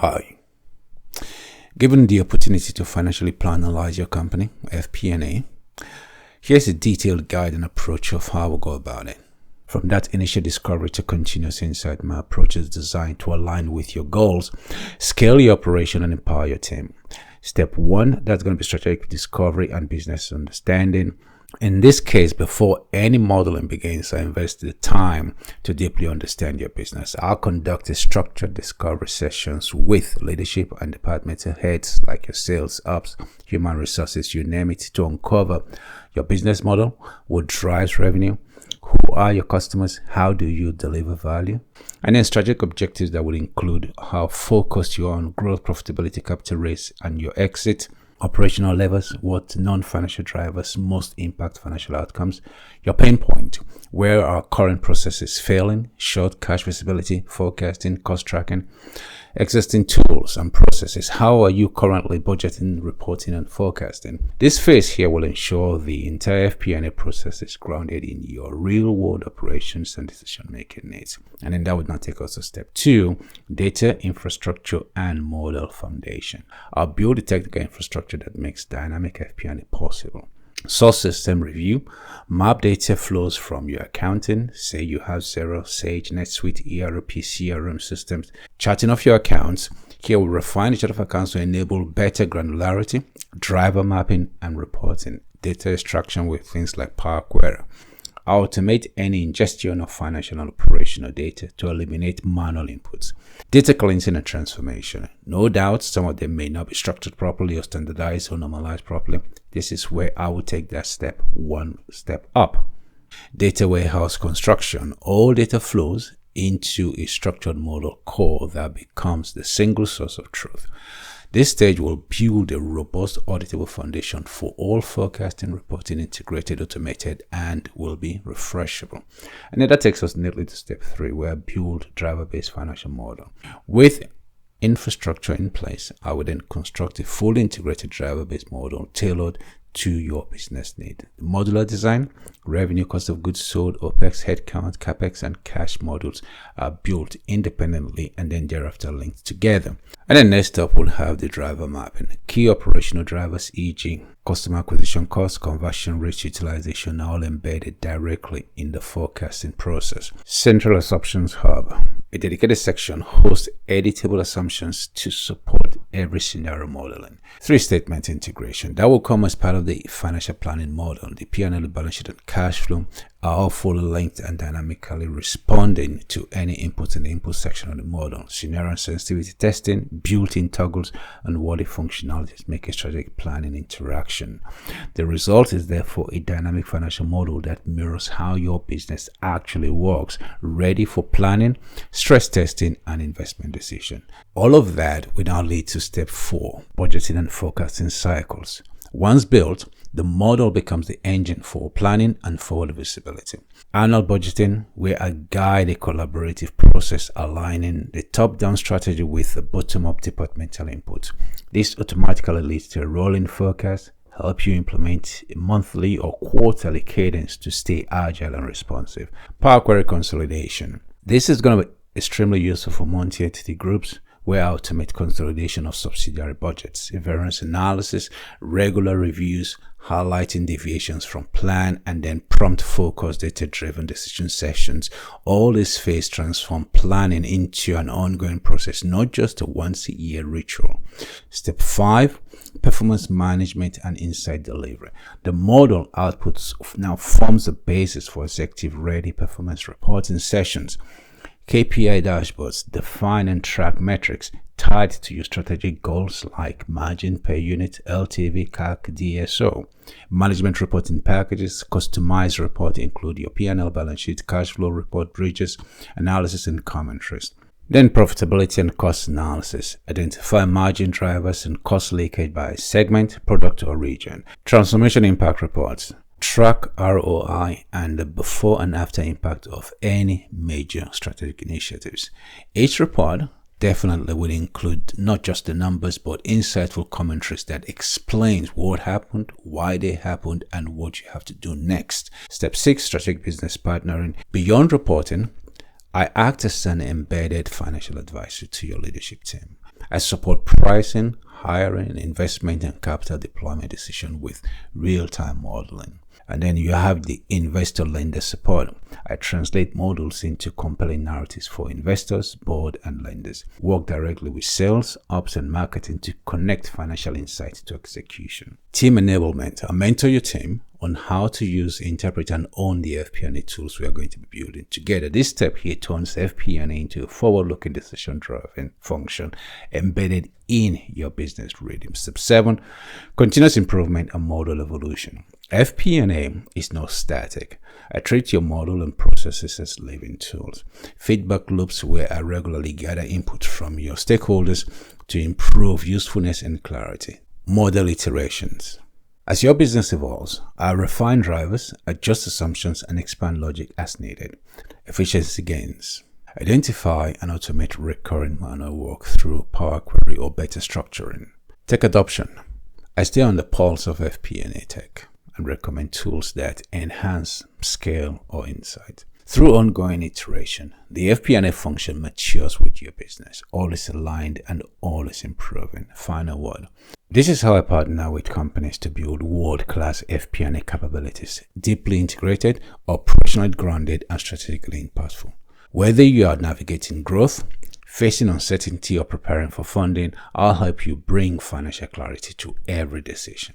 Hi. Given the opportunity to financially plan and analyze your company, FP&A, here's a detailed guide and approach of how we'll go about it. From that initial discovery to continuous insight, my approach is designed to align with your goals, scale your operation, and empower your team. Step 1, that's going to be strategic discovery and business understanding. In this case, before any modeling begins, I invest the time to deeply understand your business. I'll conduct a structured discovery sessions with leadership and departmental heads like your sales, ops, human resources, you name it, to uncover your business model, what drives revenue, who are your customers, how do you deliver value, and then strategic objectives that will include how focused you are on growth, profitability, capital raise, and your exit. Operational levers, what non-financial drivers most impact financial outcomes, your pain point, where our current process is failing, short cash visibility, forecasting, cost tracking, existing tools and processes, how are you currently budgeting, reporting, and forecasting. This phase here will ensure the entire FP&A process is grounded in your real-world operations and decision-making needs. And then that would now take us to step 2, data, infrastructure, and model foundation. I'll build the technical infrastructure that makes dynamic FP&A possible. Source system review, map data flows from your accounting, say you have Xero, Sage, NetSuite, ERP, CRM systems, charting of your accounts. Here we'll refine the chart of accounts to enable better granularity, driver mapping, and reporting, data extraction with things like Power Query. Automate any ingestion of financial and operational data to eliminate manual inputs. Data cleansing and transformation. No doubt some of them may not be structured properly or standardized or normalized properly. This is where I will take that step one step up. Data warehouse construction. All data flows into a structured model core that becomes the single source of truth. This stage will build a robust auditable foundation for all forecasting, reporting, integrated, automated, and will be refreshable. And then that takes us neatly to step 3, where build driver-based financial model. With infrastructure in place, I would then construct a fully integrated driver-based model tailored to your business need. Modular design, revenue, cost of goods sold, OPEX, headcount, CAPEX, and cash modules are built independently and then thereafter linked together. And then next up, we'll have the driver mapping. Key operational drivers, e.g. customer acquisition cost, conversion rates, utilization, are all embedded directly in the forecasting process. Central Assumptions Hub. A dedicated section hosts editable assumptions to support every scenario modeling. 3-statement integration. That will come as part of the financial planning model. The P&L, balance sheet, and cash flow are all fully linked and dynamically responding to any input in the input section of the model. Scenario and sensitivity testing, built-in toggles, and what if functionalities make a strategic planning interaction. The result is therefore a dynamic financial model that mirrors how your business actually works, ready for planning, stress testing, and investment decision. All of that will now lead to step 4, budgeting and forecasting cycles. Once built, the model becomes the engine for planning and forward visibility. Annual budgeting, where I guide a collaborative process aligning the top-down strategy with the bottom-up departmental input. This automatically leads to a rolling forecast, help you implement a monthly or quarterly cadence to stay agile and responsive. Power Query consolidation. This is going to be extremely useful for multi-entity groups, where I automate consolidation of subsidiary budgets, variance analysis, regular reviews, highlighting deviations from plan, and then prompt focus data-driven decision sessions. All this phase transform planning into an ongoing process, not just a once-a-year ritual. Step 5, performance management and insight delivery. The model outputs now forms the basis for executive-ready performance reporting sessions. KPI dashboards define and track metrics tied to your strategic goals like margin per unit, LTV, CAC, DSO. Management reporting packages, customized report include your P&L, balance sheet, cash flow report, bridges, analysis, and commentaries. Then profitability and cost analysis. Identify margin drivers and cost leakage by segment, product, or region. Transformation impact reports. Track ROI and the before and after impact of any major strategic initiatives. Each report definitely will include not just the numbers but insightful commentaries that explains what happened, why they happened, and what you have to do next. Step 6, strategic business partnering. Beyond reporting, I act as an embedded financial advisor to your leadership team. I support pricing, hiring, investment, and capital deployment decision with real-time modeling. And then you have the investor lender support. I translate models into compelling narratives for investors, board, and lenders. Work directly with sales, ops, and marketing to connect financial insights to execution. Team enablement. I mentor your team on how to use, interpret, and own the FP&A tools we are going to be building together. This step here turns FP&A into a forward-looking decision-driving function embedded in your business rhythm. Step 7, continuous improvement and model evolution. FP&A is not static. I treat your model and processes as living tools. Feedback loops where I regularly gather input from your stakeholders to improve usefulness and clarity. Model iterations. As your business evolves, I refine drivers, adjust assumptions, and expand logic as needed. Efficiency gains. Identify and automate recurring manual work through Power Query or better structuring. Tech adoption. I stay on the pulse of FP&A tech and recommend tools that enhance scale or insight. Through ongoing iteration, the FP&A function matures with your business, always aligned and always improving. Final word. This is how I partner with companies to build world-class FP&A capabilities, deeply integrated, operationally grounded, and strategically impactful. Whether you are navigating growth, facing uncertainty, or preparing for funding, I'll help you bring financial clarity to every decision.